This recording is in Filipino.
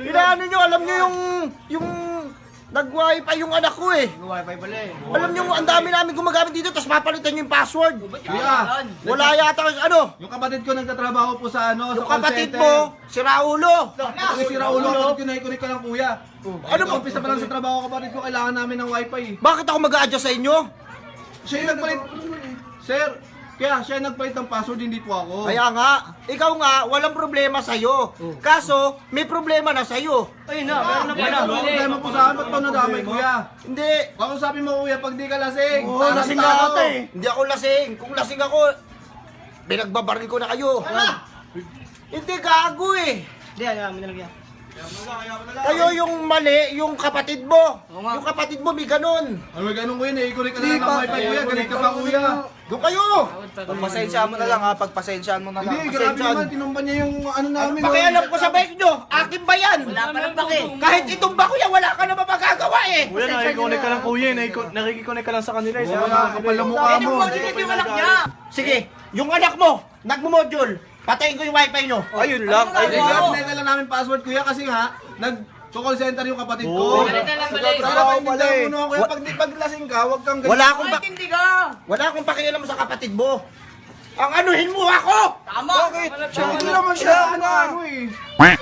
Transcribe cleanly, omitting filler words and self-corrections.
Inaano nyo, alam nyo yung nag-wifi yung anak ko eh. Wi-Fi pala eh. Alam nyo, ang dami namin gumagamit dito, tapos papalitan nyo yung password. Kuya, Wala yata, ano? yung kapatid ko nagtatrabaho po sa ano, Yung sa call kapatid center. mo, si Raulo. Kasi si Raulo, kapatid ko na ko lang kuya. Ano ba? Umpisa pa lang sa trabaho kapatid ko, kailangan namin ng wifi. Bakit ako mag-a-adjust sa inyo? Siya yung nagpalit. Sir, kaya siya yung nagpalit ng password, hindi po ako. Kaya nga, ikaw nga, walang problema sa'yo. Kaso, may problema na sa'yo. Ayun na, meron na pala. Wala problema po sa akin, ba't pa nadamay kuya? Hindi. Ako sabi mo kuya, pag di ka lasing. Oo, lasing nga ata eh. Hindi ako lasing. Kung lasing ako, pinagbabaril ko na kayo. Hindi, gago eh. Hindi, alam mo nalagyan. Kayo yung mali, yung kapatid mo. Oo nga. Yung kapatid mo may ganun. Ano may ganun kuya, naikunik ka na lang ng wifi kuya, galit ka pa kuya. Doon kayo. Pagpasensyaan mo na lang ha, pagpasensyaan mo na lang. Hindi, grabe naman, tinumpan niya yung ano namin. Pakialam ko sa bike nyo, akin ba yan? Wala pa ng pake. Kahit itong bako yan, wala ka na mapagagawa eh. Kuya, nakikikonek ka lang kuya, nakikikonek ka lang sa kanila. Wala, kapal na mukha mo. Yung anak niya. Sige, yung anak mo, nagmo-module, patayin ko yung wifi nyo. Ayun lang, Hindi, ayun lang. pinay lang namin password kuya kasi nga, nag-call center yung kapatid Oo. ko. Galit na lang pala eh. Trabaho pala eh. Kuya, pag lasing ka, wag kang ganyan. Wala akong, Hindi ka. wala akong pakialam sa kapatid mo. Ang anuhin mo ako! Tama. Bakit? Siya, hindi naman siya, ano eh.